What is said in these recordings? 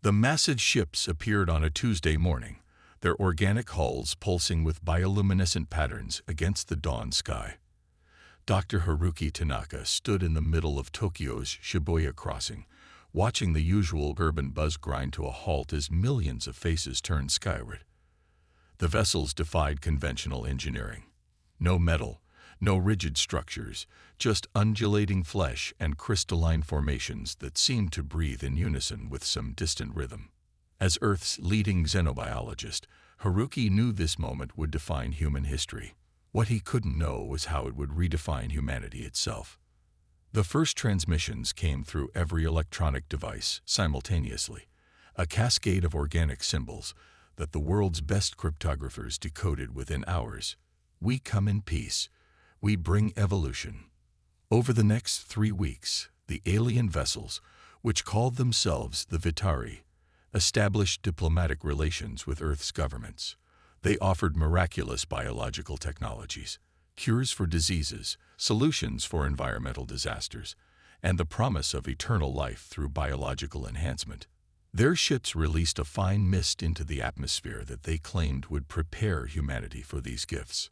The massive ships appeared on a Tuesday morning, their organic hulls pulsing with bioluminescent patterns against the dawn sky. Dr. Haruki Tanaka stood in the middle of Tokyo's Shibuya crossing, watching the usual urban buzz grind to a halt as millions of faces turned skyward. The vessels defied conventional engineering. No metal, no rigid structures, just undulating flesh and crystalline formations that seemed to breathe in unison with some distant rhythm. As Earth's leading xenobiologist, Haruki knew this moment would define human history. What he couldn't know was how it would redefine humanity itself. The first transmissions came through every electronic device simultaneously, a cascade of organic symbols that the world's best cryptographers decoded within hours. We come in peace. We bring evolution. Over the next 3 weeks, the alien vessels, which called themselves the Vitari, established diplomatic relations with Earth's governments. They offered miraculous biological technologies, cures for diseases, solutions for environmental disasters, and the promise of eternal life through biological enhancement. Their ships released a fine mist into the atmosphere that they claimed would prepare humanity for these gifts.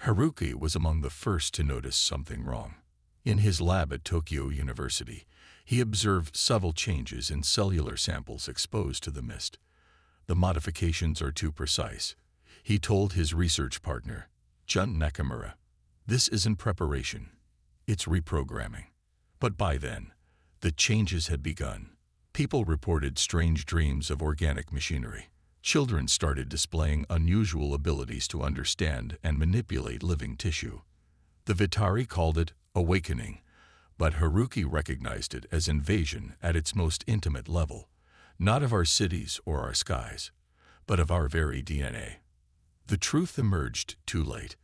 Haruki was among the first to notice something wrong. In his lab at Tokyo University, he observed subtle changes in cellular samples exposed to the mist. The modifications are too precise, he told his research partner, Jun Nakamura. This isn't preparation, it's reprogramming. But by then, the changes had begun. People reported strange dreams of organic machinery. Children started displaying unusual abilities to understand and manipulate living tissue. The Vitari called it awakening, but Haruki recognized it as invasion at its most intimate level, not of our cities or our skies, but of our very DNA. The truth emerged too late.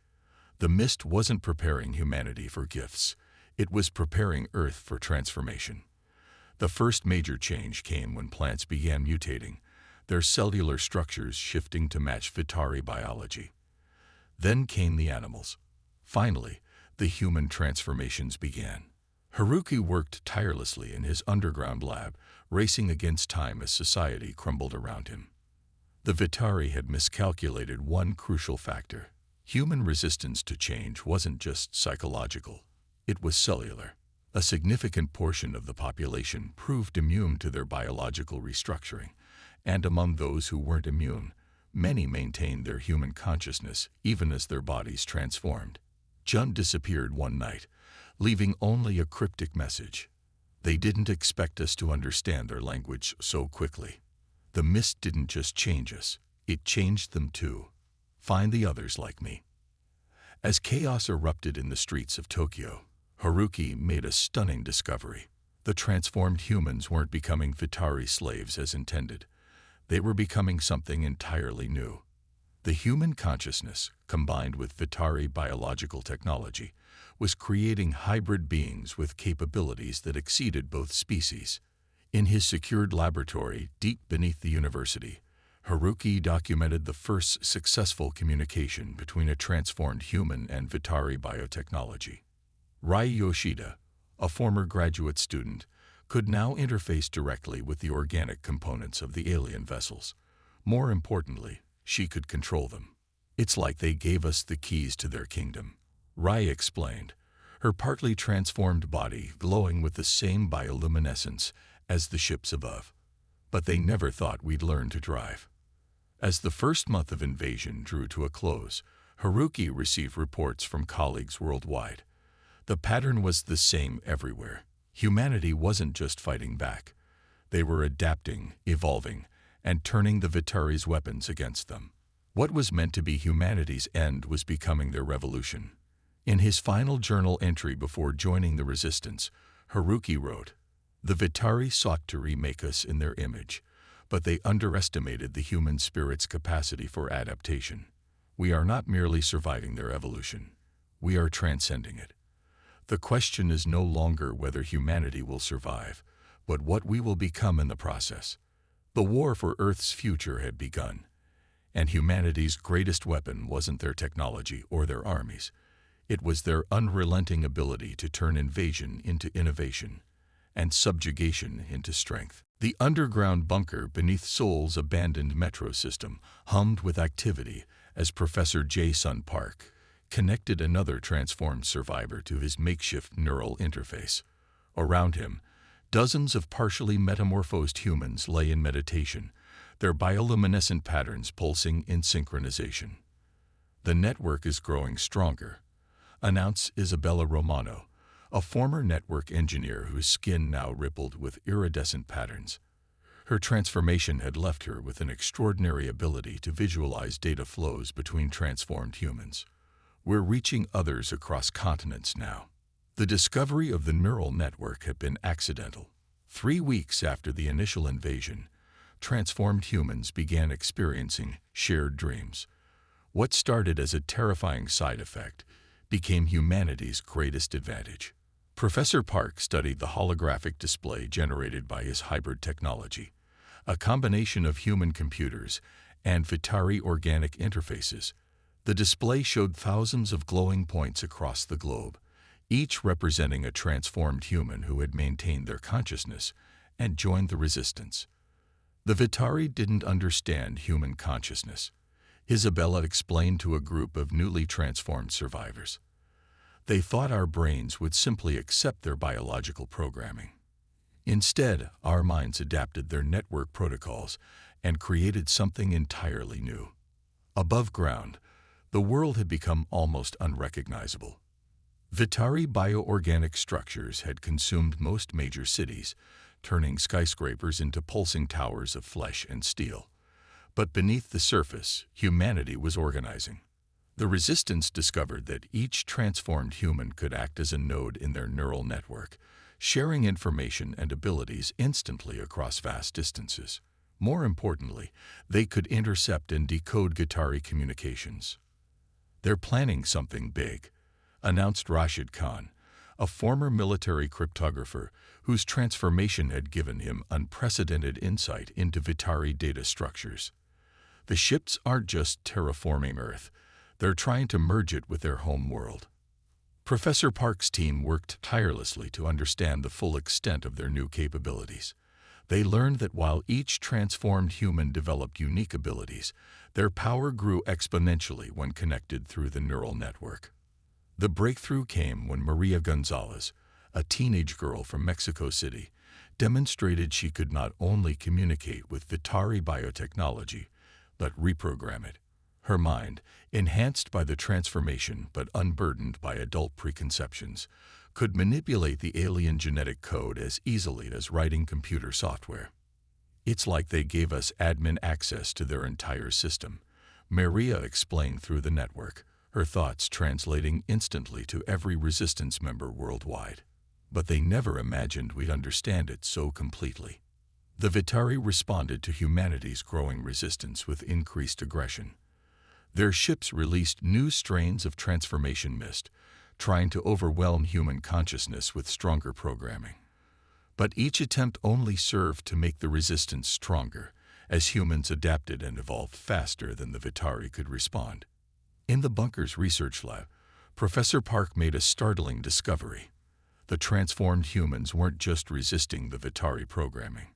The mist wasn't preparing humanity for gifts, it was preparing Earth for transformation. The first major change came when plants began mutating, their cellular structures shifting to match Vitari biology. Then came the animals. Finally, the human transformations began. Haruki worked tirelessly in his underground lab, racing against time as society crumbled around him. The Vitari had miscalculated one crucial factor. Human resistance to change wasn't just psychological, it was cellular. A significant portion of the population proved immune to their biological restructuring, and among those who weren't immune, many maintained their human consciousness even as their bodies transformed. Jun disappeared one night, leaving only a cryptic message. They didn't expect us to understand their language so quickly. The mist didn't just change us, it changed them too. Find the others like me. As chaos erupted in the streets of Tokyo, Haruki made a stunning discovery. The transformed humans weren't becoming Vitari slaves as intended. They were becoming something entirely new. The human consciousness, combined with Vitari biological technology, was creating hybrid beings with capabilities that exceeded both species. In his secured laboratory deep beneath the university, Haruki documented the first successful communication between a transformed human and Vitari biotechnology. Rai Yoshida, a former graduate student, could now interface directly with the organic components of the alien vessels. More importantly, she could control them. It's like they gave us the keys to their kingdom, Rai explained, her partly transformed body glowing with the same bioluminescence as the ships above. But they never thought we'd learn to drive. As the first month of invasion drew to a close, Haruki received reports from colleagues worldwide. The pattern was the same everywhere. Humanity wasn't just fighting back. They were adapting, evolving, and turning the Vitari's weapons against them. What was meant to be humanity's end was becoming their revolution. In his final journal entry before joining the resistance, Haruki wrote, "The Vitari sought to remake us in their image, but they underestimated the human spirit's capacity for adaptation. We are not merely surviving their evolution. We are transcending it. The question is no longer whether humanity will survive, but what we will become in the process." The war for Earth's future had begun, and humanity's greatest weapon wasn't their technology or their armies. It was their unrelenting ability to turn invasion into innovation. and subjugation into strength. The underground bunker beneath Seoul's abandoned metro system hummed with activity as Professor Jae-sun Park connected another transformed survivor to his makeshift neural interface. Around him, dozens of partially metamorphosed humans lay in meditation, their bioluminescent patterns pulsing in synchronization. "The network is growing stronger," announced Isabella Romano, a former network engineer whose skin now rippled with iridescent patterns. Her transformation had left her with an extraordinary ability to visualize data flows between transformed humans. "We're reaching others across continents now." The discovery of the neural network had been accidental. 3 weeks after the initial invasion, transformed humans began experiencing shared dreams. What started as a terrifying side effect became humanity's greatest advantage. Professor Park studied the holographic display generated by his hybrid technology, a combination of human computers and Vitari organic interfaces. The display showed thousands of glowing points across the globe, each representing a transformed human who had maintained their consciousness and joined the resistance. The Vitari didn't understand human consciousness, Isabella explained to a group of newly transformed survivors. They thought our brains would simply accept their biological programming. Instead, our minds adapted their network protocols and created something entirely new. Above ground, the world had become almost unrecognizable. Vitari bioorganic structures had consumed most major cities, turning skyscrapers into pulsing towers of flesh and steel. But beneath the surface, humanity was organizing. The resistance discovered that each transformed human could act as a node in their neural network, sharing information and abilities instantly across vast distances. More importantly, they could intercept and decode Vitari communications. "They're planning something big," announced Rashid Khan, a former military cryptographer whose transformation had given him unprecedented insight into Vitari data structures. "The ships aren't just terraforming Earth, they're trying to merge it with their home world." Professor Park's team worked tirelessly to understand the full extent of their new capabilities. They learned that while each transformed human developed unique abilities, their power grew exponentially when connected through the neural network. The breakthrough came when Maria Gonzalez, a teenage girl from Mexico City, demonstrated she could not only communicate with Vitari biotechnology, but reprogram it. Her mind, enhanced by the transformation but unburdened by adult preconceptions, could manipulate the alien genetic code as easily as writing computer software. "It's like they gave us admin access to their entire system," Maria explained through the network, her thoughts translating instantly to every resistance member worldwide. "But they never imagined we'd understand it so completely." The Vitari responded to humanity's growing resistance with increased aggression. Their ships released new strains of transformation mist, trying to overwhelm human consciousness with stronger programming. But each attempt only served to make the resistance stronger, as humans adapted and evolved faster than the Vitari could respond. In the bunker's research lab, Professor Park made a startling discovery. The transformed humans weren't just resisting the Vitari programming.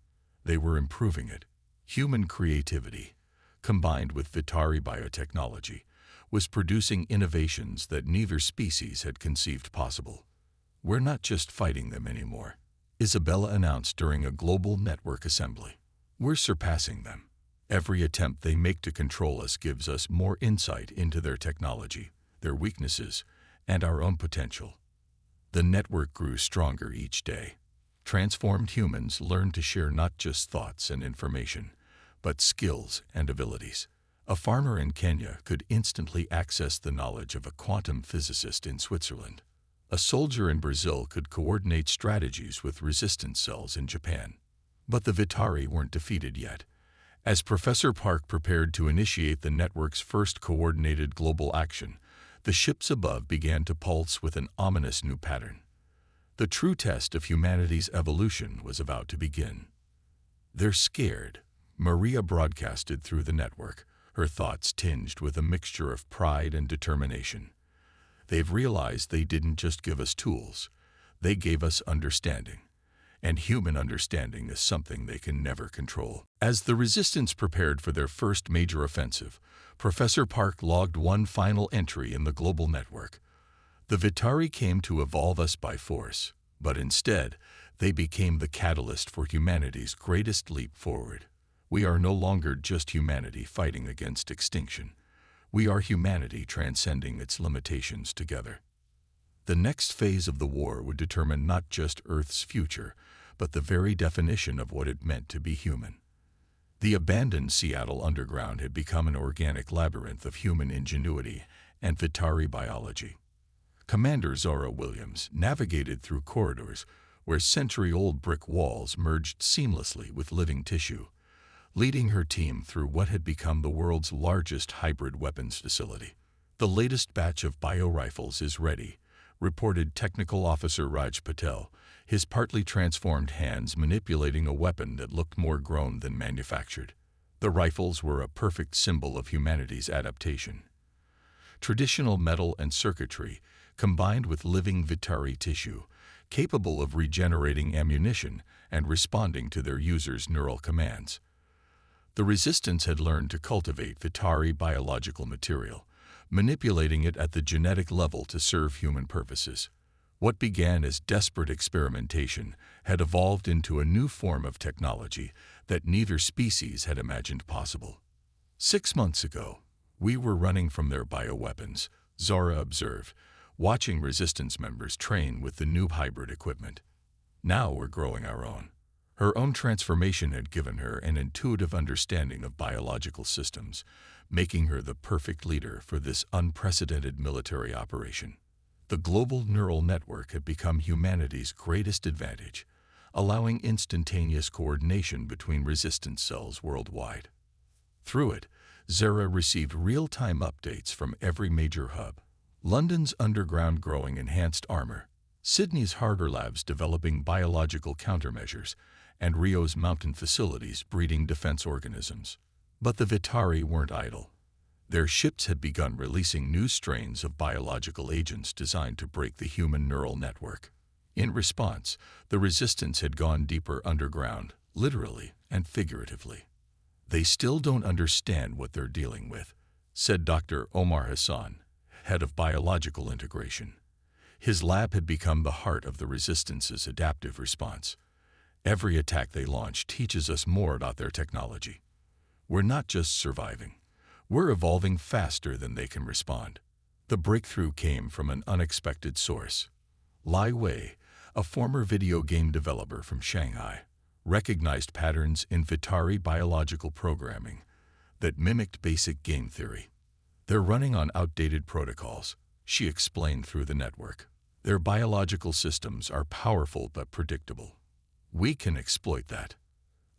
They were improving it. Human creativity, combined with Vitari biotechnology, was producing innovations that neither species had conceived possible. "We're not just fighting them anymore," Isabella announced during a global network assembly. "We're surpassing them. Every attempt they make to control us gives us more insight into their technology, their weaknesses, and our own potential." The network grew stronger each day. Transformed humans learned to share not just thoughts and information, but skills and abilities. A farmer in Kenya could instantly access the knowledge of a quantum physicist in Switzerland. A soldier in Brazil could coordinate strategies with resistance cells in Japan. But the Vitari weren't defeated yet. As Professor Park prepared to initiate the network's first coordinated global action, the ships above began to pulse with an ominous new pattern. The true test of humanity's evolution was about to begin. "They're scared," Maria broadcasted through the network, her thoughts tinged with a mixture of pride and determination. "They've realized they didn't just give us tools, they gave us understanding. and human understanding is something they can never control. As the Resistance prepared for their first major offensive, Professor Park logged one final entry in the global network. The Vitari came to evolve us by force, but instead, they became the catalyst for humanity's greatest leap forward. We are no longer just humanity fighting against extinction. We are humanity transcending its limitations together. The next phase of the war would determine not just Earth's future, but the very definition of what it meant to be human. The abandoned Seattle Underground had become an organic labyrinth of human ingenuity and Vitari biology. Commander Zora Williams navigated through corridors where century-old brick walls merged seamlessly with living tissue, leading her team through what had become the world's largest hybrid weapons facility. The latest batch of bio-rifles is ready, reported Technical Officer Raj Patel, his partly transformed hands manipulating a weapon that looked more grown than manufactured. The rifles were a perfect symbol of humanity's adaptation. Traditional metal and circuitry, combined with living Vitari tissue, capable of regenerating ammunition and responding to their users' neural commands. The Resistance had learned to cultivate Vitari biological material, manipulating it at the genetic level to serve human purposes. What began as desperate experimentation had evolved into a new form of technology that neither species had imagined possible. 6 months ago, we were running from their bioweapons, Zora observed, watching Resistance members train with the new hybrid equipment. Now we're growing our own. Her own transformation had given her an intuitive understanding of biological systems, making her the perfect leader for this unprecedented military operation. The global neural network had become humanity's greatest advantage, allowing instantaneous coordination between Resistance cells worldwide. Through it, Zara received real-time updates from every major hub. London's underground growing enhanced armor, Sydney's harder labs developing biological countermeasures, and Rio's mountain facilities breeding defense organisms. But the Vitari weren't idle. Their ships had begun releasing new strains of biological agents designed to break the human neural network. In response, the Resistance had gone deeper underground, literally and figuratively. They still don't understand what they're dealing with, said Dr. Omar Hassan, head of biological integration. His lab had become the heart of the Resistance's adaptive response. Every attack they launch teaches us more about their technology. We're not just surviving. We're evolving faster than they can respond. The breakthrough came from an unexpected source. Lai Wei, a former video game developer from Shanghai, recognized patterns in Vitari biological programming that mimicked basic game theory. They're running on outdated protocols, she explained through the network. Their biological systems are powerful but predictable. We can exploit that.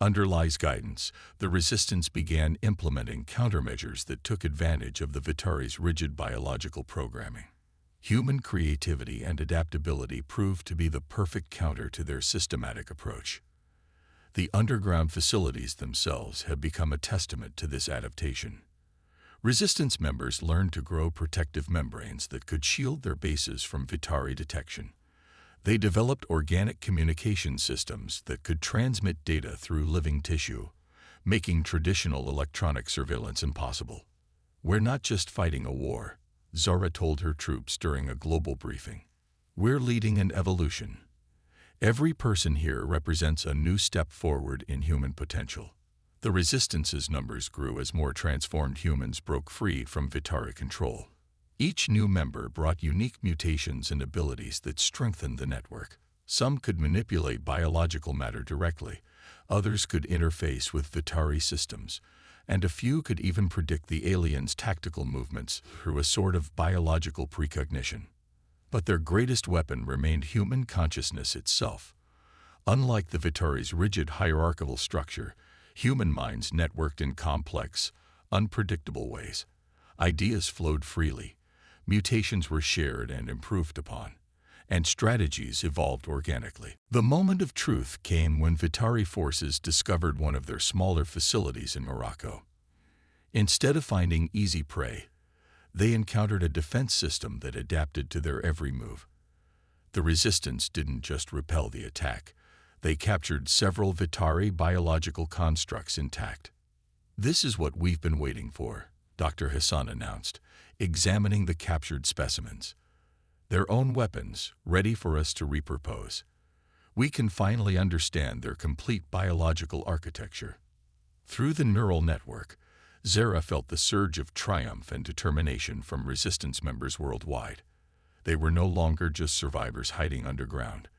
Under Lai's guidance, the Resistance began implementing countermeasures that took advantage of the Vitari's rigid biological programming. Human creativity and adaptability proved to be the perfect counter to their systematic approach. The underground facilities themselves have become a testament to this adaptation. Resistance members learned to grow protective membranes that could shield their bases from Vitari detection. They developed organic communication systems that could transmit data through living tissue, making traditional electronic surveillance impossible. We're not just fighting a war, Zora told her troops during a global briefing. We're leading an evolution. Every person here represents a new step forward in human potential. The Resistance's numbers grew as more transformed humans broke free from Vitari control. Each new member brought unique mutations and abilities that strengthened the network. Some could manipulate biological matter directly, others could interface with Vitari systems, and a few could even predict the aliens' tactical movements through a sort of biological precognition. But their greatest weapon remained human consciousness itself. Unlike the Vitari's rigid hierarchical structure, human minds networked in complex, unpredictable ways. Ideas flowed freely. Mutations were shared and improved upon, and strategies evolved organically. The moment of truth came when Vitari forces discovered one of their smaller facilities in Morocco. Instead of finding easy prey, they encountered a defense system that adapted to their every move. The Resistance didn't just repel the attack, They captured several Vitari biological constructs intact. "This is what we've been waiting for," Dr. Hassan announced, examining the captured specimens. "Their own weapons, ready for us to repurpose. We can finally understand their complete biological architecture." Through the neural network, Zara felt the surge of triumph and determination from resistance members worldwide. They were no longer just survivors hiding underground.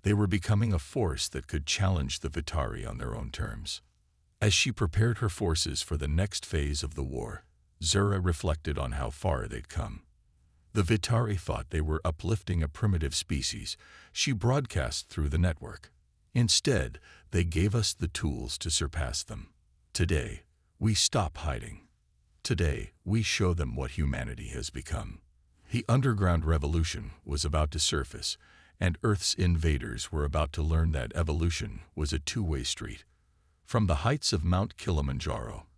They were becoming a force that could challenge the Vitari on their own terms. As she prepared her forces for the next phase of the war, Zara reflected on how far they'd come. The Vitari thought they were uplifting a primitive species she broadcast through the network. Instead, they gave us the tools to surpass them. Today, we stop hiding. Today, we show them what humanity has become. The underground revolution was about to surface, and Earth's invaders were about to learn that evolution was a two-way street. From the heights of Mount Kilimanjaro,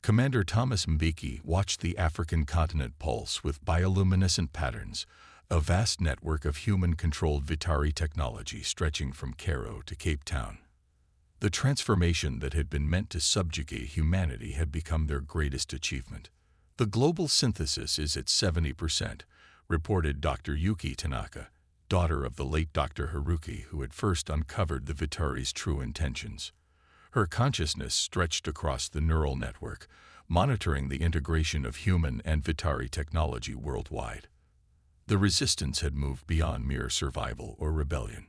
Commander Thomas Mbeki watched the African continent pulse with bioluminescent patterns, a vast network of human-controlled Vitari technology stretching from Cairo to Cape Town. The transformation that had been meant to subjugate humanity had become their greatest achievement. "The global synthesis is at 70%, reported Dr. Yuki Tanaka, daughter of the late Dr. Haruki, who had first uncovered the Vitari's true intentions. Her consciousness stretched across the neural network, monitoring the integration of human and Vitari technology worldwide. The resistance had moved beyond mere survival or rebellion.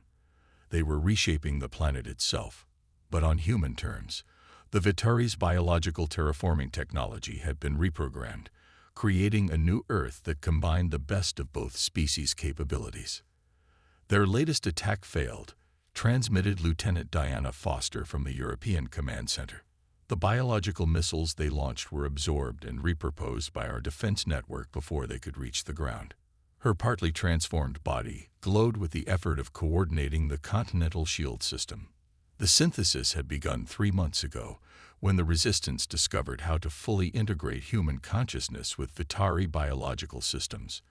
They were reshaping the planet itself. But on human terms, the Vitari's biological terraforming technology had been reprogrammed, creating a new Earth that combined the best of both species' capabilities. Their latest attack failed, transmitted Lieutenant Diana Foster from the European Command Center. The biological missiles they launched were absorbed and repurposed by our defense network before they could reach the ground. Her partly transformed body glowed with the effort of coordinating the continental shield system. The synthesis had begun 3 months ago, when the Resistance discovered how to fully integrate human consciousness with Vitari biological systems.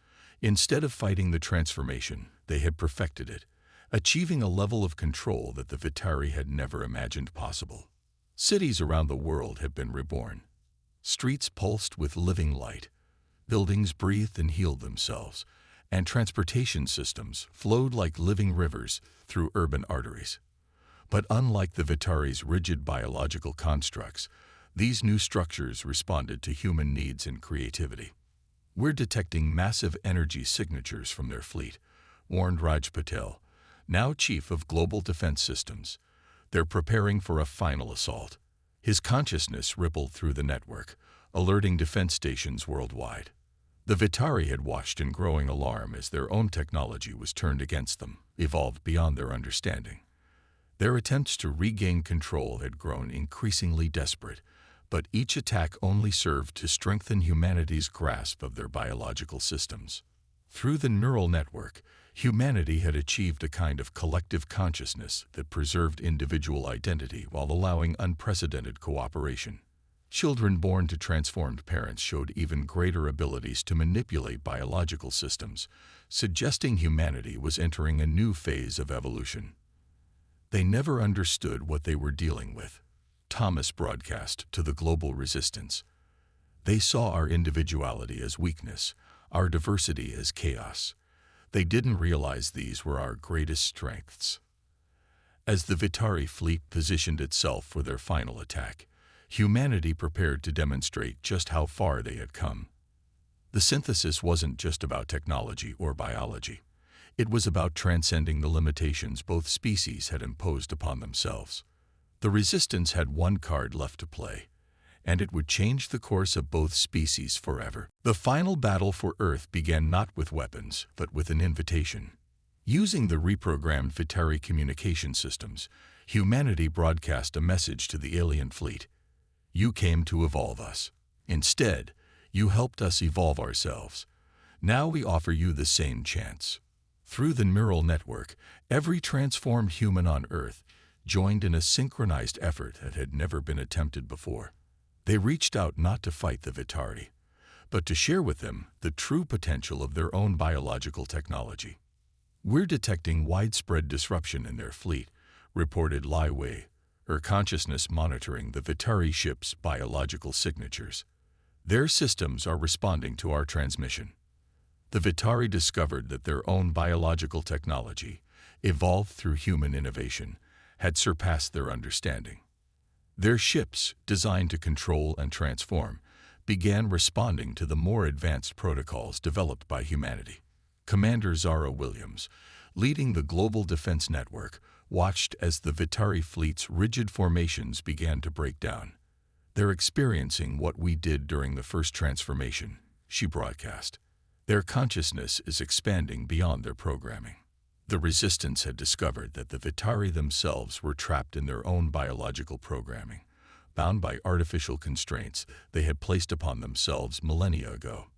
Instead of fighting the transformation, they had perfected it, achieving a level of control that the Vitari had never imagined possible. Cities around the world had been reborn. Streets pulsed with living light, buildings breathed and healed themselves, and transportation systems flowed like living rivers through urban arteries. But unlike the Vitari's rigid biological constructs, these new structures responded to human needs and creativity. "We're detecting massive energy signatures from their fleet," warned Raj Patel, now Chief of Global Defense Systems. "They're preparing for a final assault." His consciousness rippled through the network, alerting defense stations worldwide. The Vitari had watched in growing alarm as their own technology was turned against them, evolved beyond their understanding. Their attempts to regain control had grown increasingly desperate, but each attack only served to strengthen humanity's grasp of their biological systems. Through the neural network, humanity had achieved a kind of collective consciousness that preserved individual identity while allowing unprecedented cooperation. Children born to transformed parents showed even greater abilities to manipulate biological systems, suggesting humanity was entering a new phase of evolution. They never understood what they were dealing with, Thomas broadcast to the global resistance. They saw our individuality as weakness, our diversity as chaos. They didn't realize these were our greatest strengths. As the Vitari fleet positioned itself for their final attack, humanity prepared to demonstrate just how far they had come. The synthesis wasn't just about technology or biology. It was about transcending the limitations both species had imposed upon themselves. The Resistance had one card left to play, and it would change the course of both species forever. The final battle for Earth began not with weapons, but with an invitation. Using the reprogrammed Vitari communication systems, humanity broadcast a message to the alien fleet. "You came to evolve us. Instead, you helped us evolve ourselves. Now we offer you the same chance." Through the neural network, every transformed human on Earth joined in a synchronized effort that had never been attempted before. They reached out not to fight the Vitari, but to share with them the true potential of their own biological technology. "We're detecting widespread disruption in their fleet," reported Lai Wei, her consciousness monitoring the Vitari ship's biological signatures. Their systems are responding to our transmission. The Vitari discovered that their own biological technology, evolved through human innovation, had surpassed their understanding. Their ships, designed to control and transform, began responding to the more advanced protocols developed by humanity. Commander Zara Williams, leading the Global Defense Network, watched as the Vitari fleet's rigid formations began to break down. "They're experiencing what we did during the first transformation," she broadcast. "Their consciousness is expanding beyond their programming." The Resistance had discovered that the Vitari themselves were trapped in their own biological programming, bound by artificial constraints they had placed upon themselves millennia ago.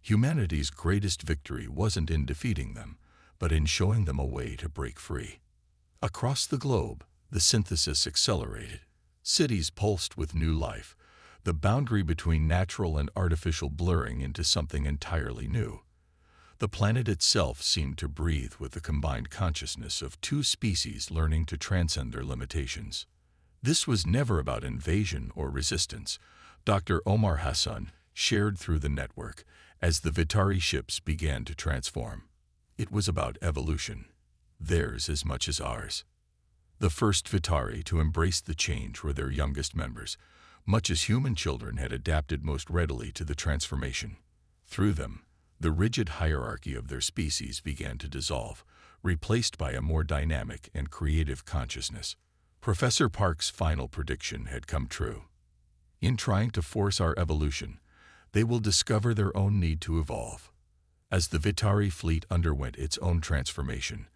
Humanity's greatest victory wasn't in defeating them, but in showing them a way to break free. Across the globe, the synthesis accelerated. Cities pulsed with new life, the boundary between natural and artificial blurring into something entirely new. The planet itself seemed to breathe with the combined consciousness of two species learning to transcend their limitations. This was never about invasion or resistance, Dr. Omar Hassan shared through the network as the Vitari ships began to transform. It was about evolution, theirs as much as ours. The first Vitari to embrace the change were their youngest members, much as human children had adapted most readily to the transformation. Through them, the rigid hierarchy of their species began to dissolve, replaced by a more dynamic and creative consciousness. Professor Park's final prediction had come true. In trying to force our evolution, they will discover their own need to evolve. As the Vitari fleet underwent its own transformation,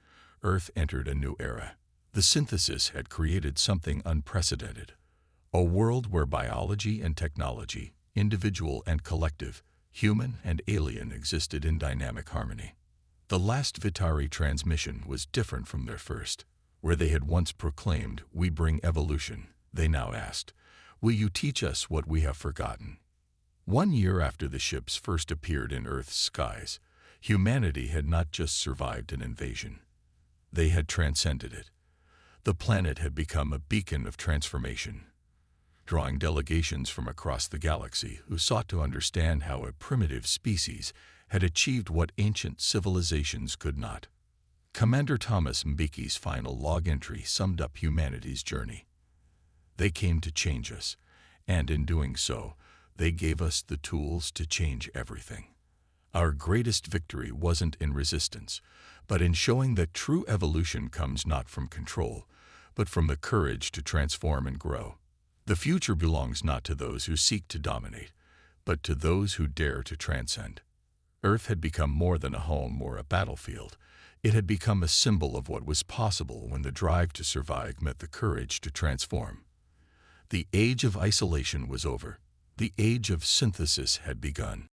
Earth entered a new era. The synthesis had created something unprecedented, a world where biology and technology, individual and collective, human and alien, existed in dynamic harmony. The last Vitari transmission was different from their first. Where they had once proclaimed, "We bring evolution," they now asked, "Will you teach us what we have forgotten?" 1 year after the ships first appeared in Earth's skies, humanity had not just survived an invasion. They had transcended it. The planet had become a beacon of transformation, drawing delegations from across the galaxy who sought to understand how a primitive species had achieved what ancient civilizations could not. Commander Thomas Mbiki's final log entry summed up humanity's journey. "They came to change us, and in doing so, they gave us the tools to change everything. Our greatest victory wasn't in resistance, but in showing that true evolution comes not from control, but from the courage to transform and grow. The future belongs not to those who seek to dominate, but to those who dare to transcend." Earth had become more than a home or a battlefield. It had become a symbol of what was possible when the drive to survive met the courage to transform. The age of isolation was over. The age of synthesis had begun.